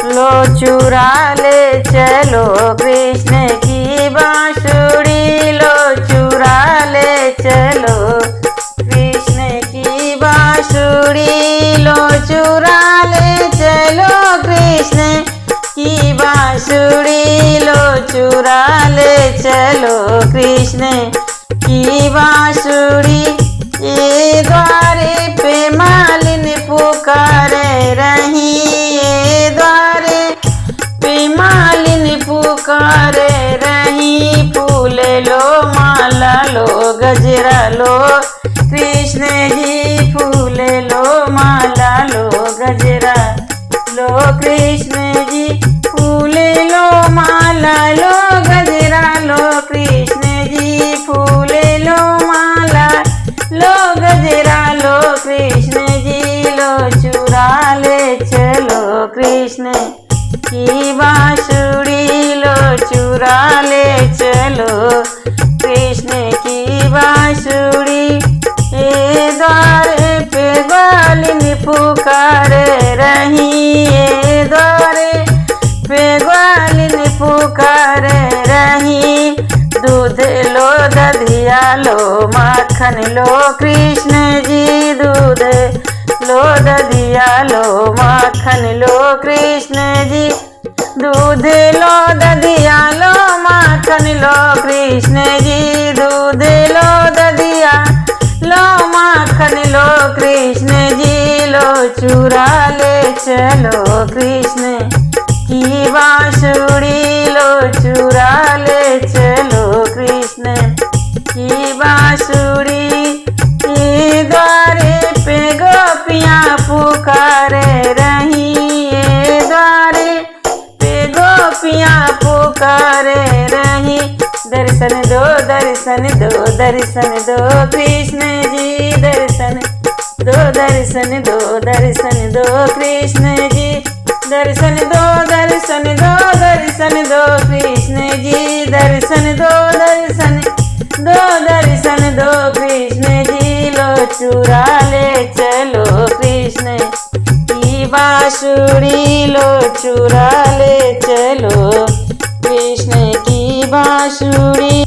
लो चुरा ले चलो कृष्ण की बांसुरी, लो चुरा ले चलो कृष्ण की बांसुरी, लो चुरा ले चलो कृष्ण की बांसुरी, लो चुरा ले चलो कृष्ण की बांसुरी। ये द्वारे पे मालिन पुकारे रही, ये द्वारे पे मालिन पुकारे रही, फूल लो माला लो गजरा लो कृष्ण जी, फूल लो माला लो गजरा लो कृष्ण जी, फूल लो माला लो गजरा लो कृष्ण जी, फूल लो माला लो गजरा लो कृष्ण जी, लो चुरा ले चलो कृष्ण की बांसुरी, लो चुरा ले चलो कृष्ण की बांसुरी। ये द्वारे पे ग्वालिन पुकारे रही, ये द्वारे पे ग्वालिन पुकारे रही, दूध लो दधिया लो माखन लो कृष्ण जी, दूध लो दधिया लो माखन लो कृष्ण जी, दूध लो दधिया लो माखन लो कृष्ण जी, दूध लो दधिया लो माखन लो कृष्ण जी, लो चुरा ले चलो कृष्ण की बांसुरी, लो चुरा ले चलो कृष्ण की बांसुरी। ये द्वारे पे गोपियाँ पुकारे रही, ये द्वारे पे गोपियाँ पुकारे रही, दर्शन दो दर्शन दो दर्शन दो कृष्ण जी, दर्शन दो दर्शन दो दर्शन दो कृष्ण जी, दर्शन दो दर्शन दो दर्शन दो कृष्ण जी, दर्शन दो दर्शन दो दर्शन दो कृष्ण जी, लो चुरा ले चलो कृष्ण की बांसुरी, लो चुरा ले चलो कृष्ण की बांसुरी।